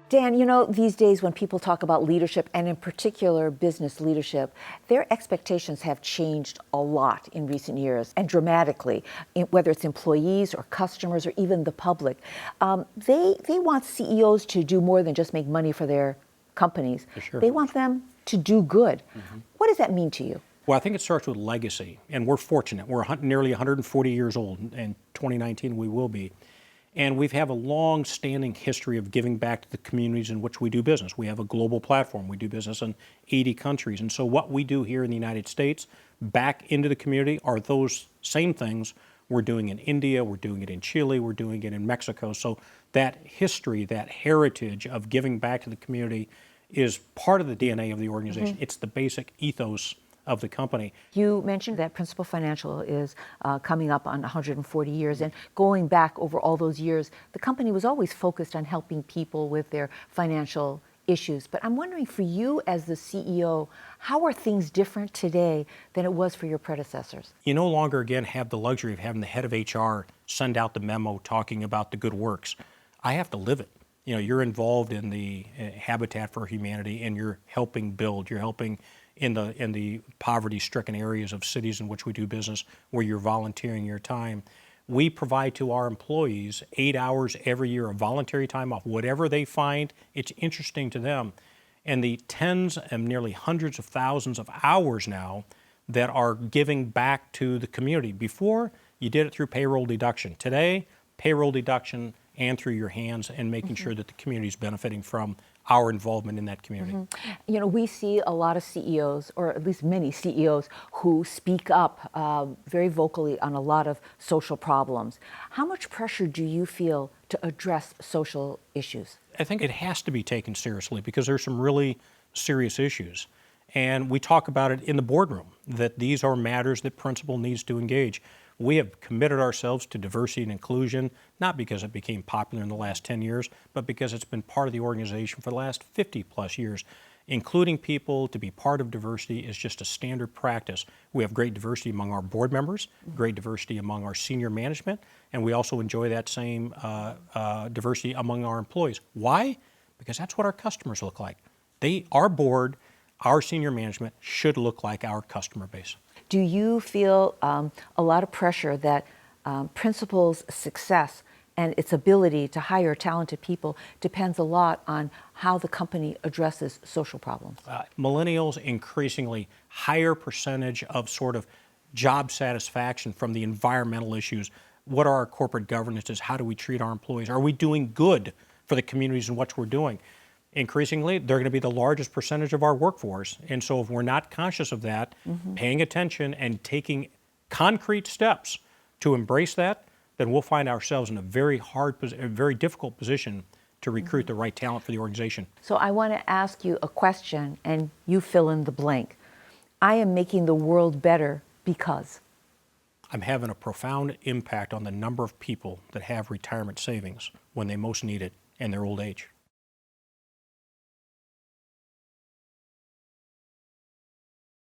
Dan, you know, these days when people talk about leadership, and in particular business leadership, their expectations have changed a lot in recent years and dramatically, whether it's employees or customers or even the public. They want CEOs to do more than just make money for their companies. For sure. They want them to do good. What does that mean to you? Well, I think it starts with legacy, and we're fortunate. We're nearly 140 years old. In 2019, we will be. And we have a long-standing history of giving back to the communities in which we do business. We have a global platform. We do business in 80 countries. And so what we do here in the United States back into the community are those same things we're doing in India, we're doing it in Chile, we're doing it in Mexico. So that history, that heritage of giving back to the community is part of the DNA of the organization. It's the basic ethos of the company. You mentioned that Principal Financial is coming up on 140 years, and going back over all those years, the company was always focused on helping people with their financial issues. But I'm wondering, for you as the CEO, how are things different today than it was for your predecessors? You no longer, again, have the luxury of having the head of HR send out the memo talking about the good works. I have to live it. You know, you're involved in the Habitat for Humanity, and you're helping build, you're helping in the poverty-stricken areas of cities in which we do business, where you're volunteering your time. We provide to our employees 8 hours every year of voluntary time off, whatever they find it's interesting to them. And the tens and nearly hundreds of thousands of hours now that are giving back to the community. Before, you did it through payroll deduction. Today, payroll deduction and through your hands, and making sure that the community is benefiting from our involvement in that community. You know, we see a lot of CEOs, or at least many CEOs, who speak up very vocally on a lot of social problems. How much pressure do you feel to address social issues? I think it has to be taken seriously, because there's some really serious issues. And we talk about it in the boardroom, that these are matters that Principal needs to engage. We have committed ourselves to diversity and inclusion, not because it became popular in the last 10 years, but because it's been part of the organization for the last 50 plus years. Including people to be part of diversity is just a standard practice. We have great diversity among our board members, great diversity among our senior management, and we also enjoy that same diversity among our employees. Why? Because that's what our customers look like. Our board, our senior management should look like our customer base. Do you feel a lot of pressure that Principal's success and its ability to hire talented people depends a lot on how the company addresses social problems? Millennials increasingly higher percentage of sort of job satisfaction from the environmental issues. What are our corporate governances? How do we treat our employees? Are we doing good for the communities in which we're doing? Increasingly, they're going to be the largest percentage of our workforce. And so if we're not conscious of that, paying attention and taking concrete steps to embrace that, then we'll find ourselves in a very difficult position to recruit the right talent for the organization. So I want to ask you a question, and you fill in the blank. I am making the world better because? I'm having a profound impact on the number of people that have retirement savings when they most need it in their old age.